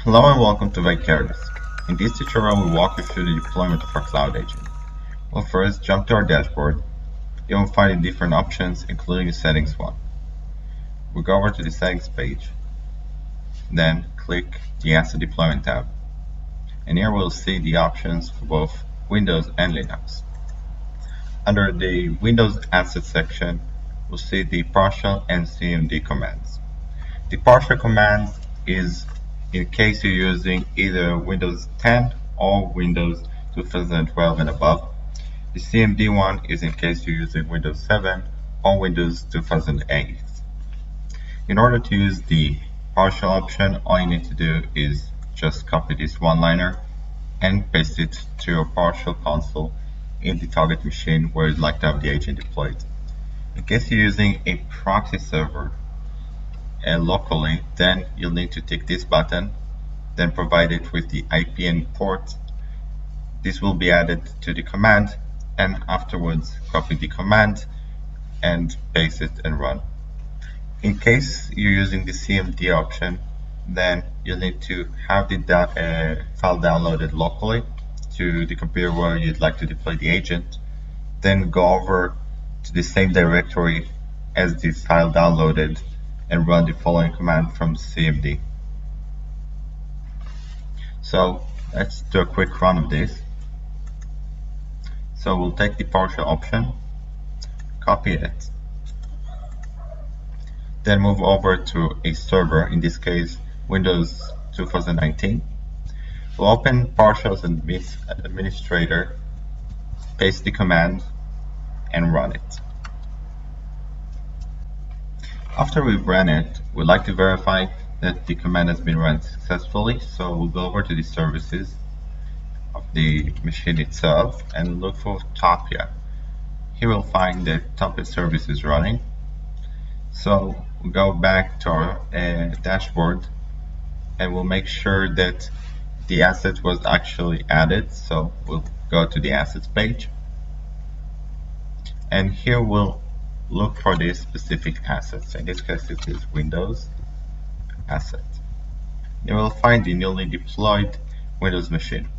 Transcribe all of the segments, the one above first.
Hello and welcome to Vicarius. In this tutorial, we'll walk you through the deployment of our cloud agent. We'll first jump to our dashboard. You will find the different options, including the settings one. We'll go over to the settings page, then click the Asset Deployment tab. And here we'll see the options for both Windows and Linux. Under the Windows Asset section, we'll see the partial and CMD commands. The partial command is in case you're using either Windows 10 or Windows 2012 and above. The CMD one is in case you're using Windows 7 or Windows 2008. In order to use the partial option, all you need to do is just copy this one-liner and paste it to your partial console in the target machine where you'd like to have the agent deployed. In case you're using a proxy server locally, then you'll need to tick this button, then provide it with the IP and port. This will be added to the command, and afterwards copy the command and paste it and run. In case you're using the CMD option, then you'll need to have the file downloaded locally to the computer where you'd like to deploy the agent, then go over to the same directory as the file downloaded and run the following command from CMD. So let's do a quick run of this. So we'll take the partial option, copy it, then move over to a server, in this case Windows 2019. We'll open partial as an administrator, paste the command and run it. After we've run it, we'd like to verify that the command has been run successfully, so we'll go over to the services of the machine itself and look for TOPIA. Here we'll find that TOPIA service is running. So we'll go back to our dashboard and we'll make sure that the asset was actually added. So we'll go to the assets page, and here we'll look for these specific assets. In this case, it is Windows asset. You will find the newly deployed Windows machine.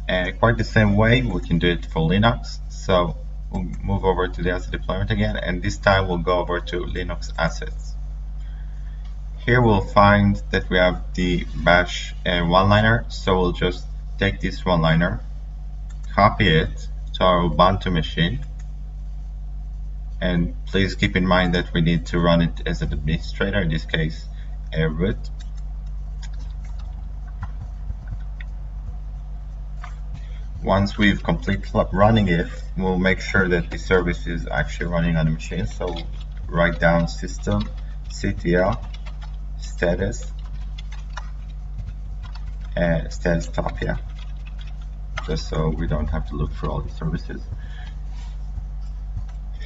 Quite the same way, we can do it for Linux. So we'll move over to the asset deployment again, and this time we'll go over to Linux assets. Here we'll find that we have the bash one-liner, so we'll just take this one-liner, copy it to our Ubuntu machine, and please keep in mind that we need to run it as an administrator, in this case root. Once we've completed running it, we'll make sure that the service is actually running on the machine. So write down systemctl status status TOPIA, just so we don't have to look for all the services.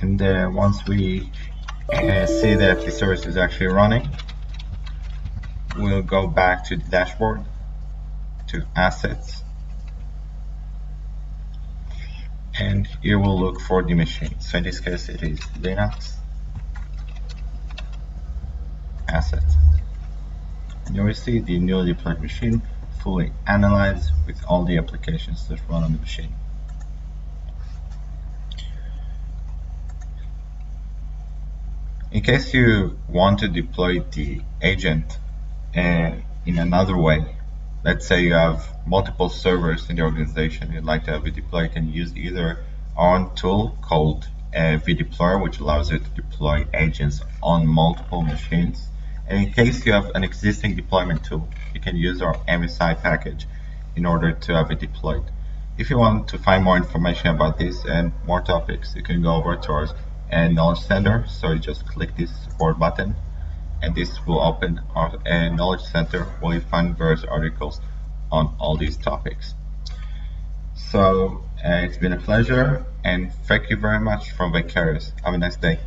And once we see that the service is actually running, we'll go back to the dashboard, to assets, and here we'll look for the machine. So in this case it is Linux asset. And you will see the newly deployed machine fully analyzed with all the applications that run on the machine. In case you want to deploy the agent in another way, let's say you have multiple servers in the organization, you'd like to have it deployed, and use either our own tool called vdeployer, which allows you to deploy agents on multiple machines. And in case you have an existing deployment tool, you can use our MSI package in order to have it deployed. If you want to find more information about this and more topics, you can go over to our Knowledge Center. So you just click this support button, and this will open our Knowledge Center where you find various articles on all these topics. So it's been a pleasure, and thank you very much from Vicarius. Have a nice day.